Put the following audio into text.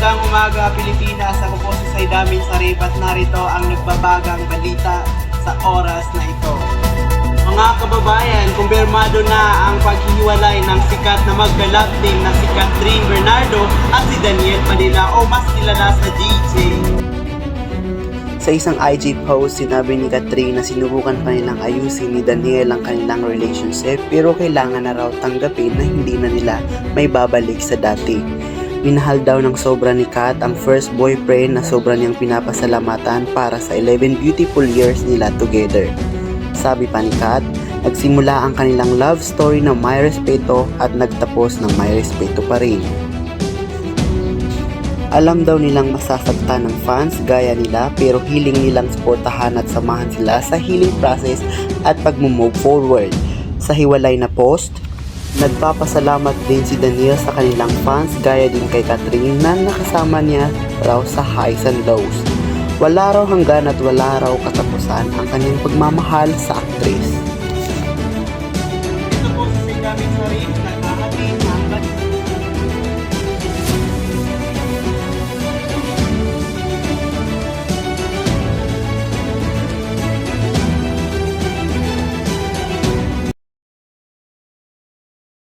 Magandang umaga Pilipinas, ako po si Saidamin Sarip at narito ang nagbabagang balita sa oras na ito. Mga kababayan, kumpirmado na ang paghihiwalay ng sikat na magka-love team na si Catherine Bernardo at si Daniel Padilla o mas kilala sa DJ. Sa isang IG post, sinabi ni Catherine na sinubukan pa nilang ayusin ni Daniel ang kanilang relationship pero kailangan na raw tanggapin na hindi na nila may babalik sa dati. Minahal daw ng sobra ni Kat ang first boyfriend na sobra niyang pinapasalamatan para sa 11 beautiful years nila together. Sabi pa ni Kat, nagsimula ang kanilang love story na may respeto at nagtapos ng may respeto pa rin. Alam daw nilang masasaktan ng fans gaya nila pero hiling nilang suportahan at samahan sila sa healing process at pag-move forward. Sa hiwalay na post, nagpapasalamat din si Daniel sa kanilang fans gaya din kay Catherine na nakasama niya raw sa highs and lows. Wala raw hanggan at wala raw katapusan ang kanyang pagmamahal sa aktres. Ito po si Saidamin Sarip.